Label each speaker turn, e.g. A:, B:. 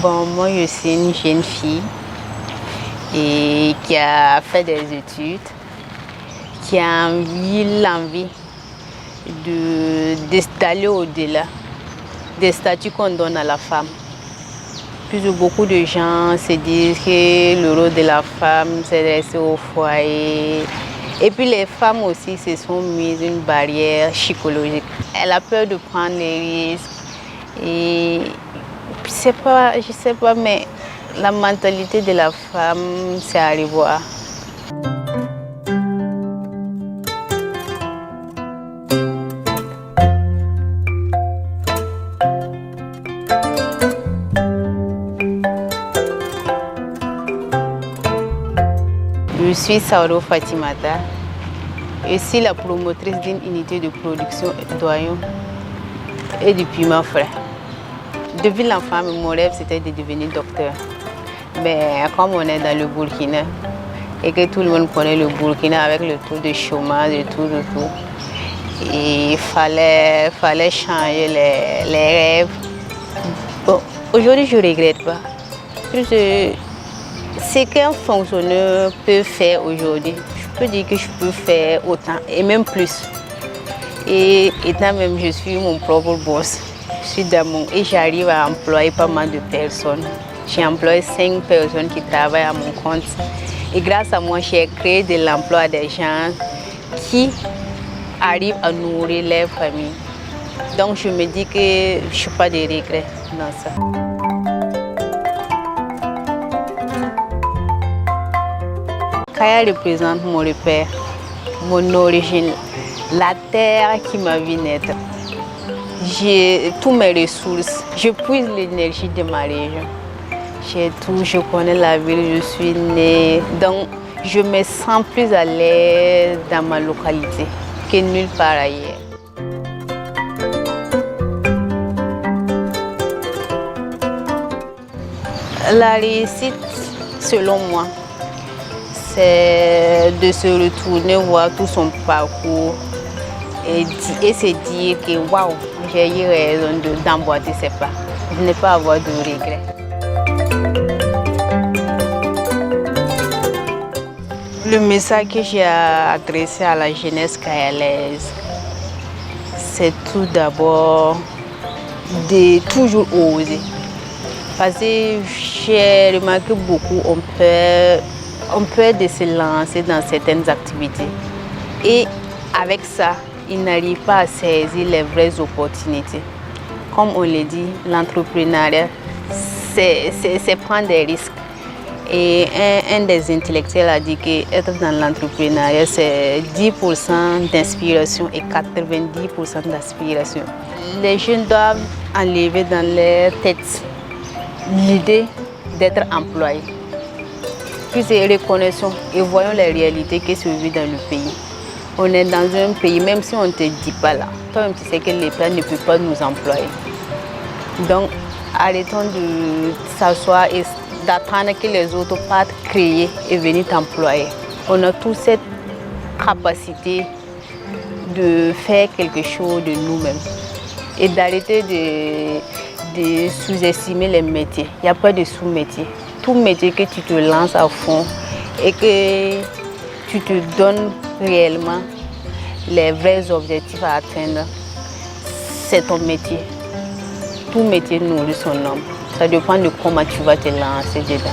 A: Bon, moi, je suis une jeune fille et qui a fait des études, qui a l'envie d'aller au-delà des statuts qu'on donne à la femme. Beaucoup de gens se disent que le rôle de la femme, c'est de rester au foyer. Et puis les femmes aussi se sont mises une barrière psychologique. Elle a peur de prendre les risques. Et je sais pas, mais la mentalité de la femme, c'est à revoir. Je suis Sauro Fatimata. Je suis la promotrice d'une unité de production d'oignons et du piment frais. Depuis l'enfant, mon rêve c'était de devenir docteur. Mais comme on est dans le Burkina et que tout le monde connaît le Burkina avec le taux de chômage et tout, il fallait changer les rêves. Bon, aujourd'hui, je ne regrette pas. Ce qu'un fonctionnaire peut faire aujourd'hui, je peux dire que je peux faire autant et même plus. Et étant même, je suis mon propre boss. Je suis et j'arrive à employer pas mal de personnes. J'ai employé 5 personnes qui travaillent à mon compte. Et grâce à moi, j'ai créé de l'emploi à des gens qui arrivent à nourrir leur famille. Donc je me dis que je n'ai pas de regrets dans ça. Kaya représente mon repère, mon origine, la terre qui m'a vu naître. J'ai toutes mes ressources, je puise l'énergie de ma région. J'ai tout, je connais la ville, je suis née. Donc je me sens plus à l'aise dans ma localité que nulle part ailleurs. La réussite, selon moi, c'est de se retourner, voir tout son parcours et se dire que waouh, j'ai eu raison d'emboîter ses pas. Je n'ai pas à avoir de regrets. Le message que j'ai adressé à la jeunesse cayalaise, c'est tout d'abord de toujours oser. Parce que j'ai remarqué beaucoup, on peut de se lancer dans certaines activités. Et avec ça, ils n'arrivent pas à saisir les vraies opportunités. Comme on le dit, l'entrepreneuriat, c'est prendre des risques. Et un des intellectuels a dit qu'être dans l'entrepreneuriat, c'est 10% d'inspiration et 90% d'aspiration. Les jeunes doivent enlever dans leur tête l'idée d'être employés. Puis reconnaissons et voyons les réalités qui se vivent dans le pays. On est dans un pays, même si on ne te dit pas là, toi-même tu sais que l'État ne peut pas nous employer. Donc arrêtons de s'asseoir et d'attendre que les autres partent créer et venir t'employer. On a tous cette capacité de faire quelque chose de nous-mêmes et d'arrêter de sous-estimer les métiers. Il n'y a pas de sous-métier. Tout métier que tu te lances à fond et que tu te donnes réellement les vrais objectifs à atteindre, c'est ton métier. Tout métier nourrit son homme. Ça dépend de comment tu vas te lancer dedans.